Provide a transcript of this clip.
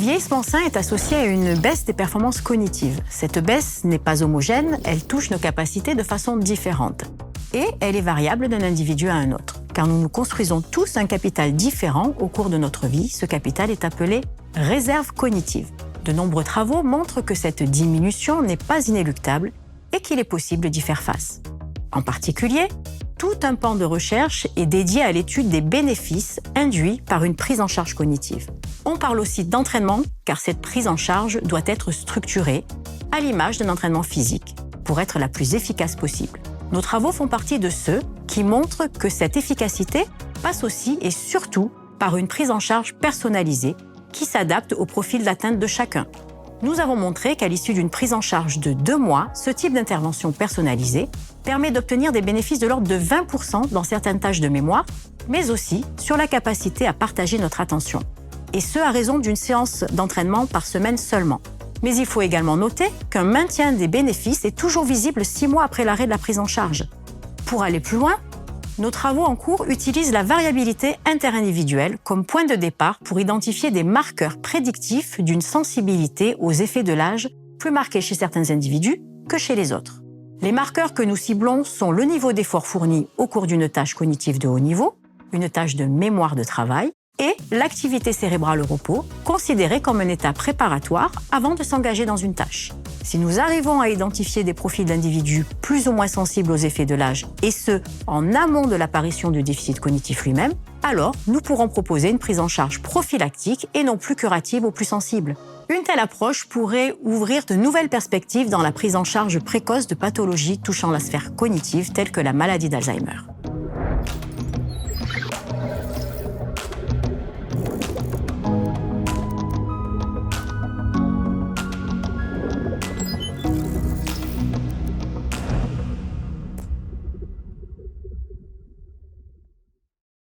vieillissement sain est associé à une baisse des performances cognitives. Cette baisse n'est pas homogène, elle touche nos capacités de façon différente. Et elle est variable d'un individu à un autre, car nous nous construisons tous un capital différent au cours de notre vie. Ce capital est appelé réserve cognitive. De nombreux travaux montrent que cette diminution n'est pas inéluctable et qu'il est possible d'y faire face. En particulier, tout un pan de recherche est dédié à l'étude des bénéfices induits par une prise en charge cognitive. On parle aussi d'entraînement, car cette prise en charge doit être structurée, à l'image d'un entraînement physique, pour être la plus efficace possible. Nos travaux font partie de ceux qui montrent que cette efficacité passe aussi et surtout par une prise en charge personnalisée qui s'adapte au profil d'atteinte de chacun. Nous avons montré qu'à l'issue d'une prise en charge de 2 mois, ce type d'intervention personnalisée permet d'obtenir des bénéfices de l'ordre de 20% dans certaines tâches de mémoire, mais aussi sur la capacité à partager notre attention. Et ce, à raison d'une séance d'entraînement par semaine seulement. Mais il faut également noter qu'un maintien des bénéfices est toujours visible 6 mois après l'arrêt de la prise en charge. Pour aller plus loin, nos travaux en cours utilisent la variabilité interindividuelle comme point de départ pour identifier des marqueurs prédictifs d'une sensibilité aux effets de l'âge plus marqués chez certains individus que chez les autres. Les marqueurs que nous ciblons sont le niveau d'effort fourni au cours d'une tâche cognitive de haut niveau, une tâche de mémoire de travail, et l'activité cérébrale au repos, considérée comme un état préparatoire avant de s'engager dans une tâche. Si nous arrivons à identifier des profils d'individus plus ou moins sensibles aux effets de l'âge, et ce, en amont de l'apparition du déficit cognitif lui-même, alors nous pourrons proposer une prise en charge prophylactique et non plus curative aux plus sensibles. Une telle approche pourrait ouvrir de nouvelles perspectives dans la prise en charge précoce de pathologies touchant la sphère cognitive telles que la maladie d'Alzheimer.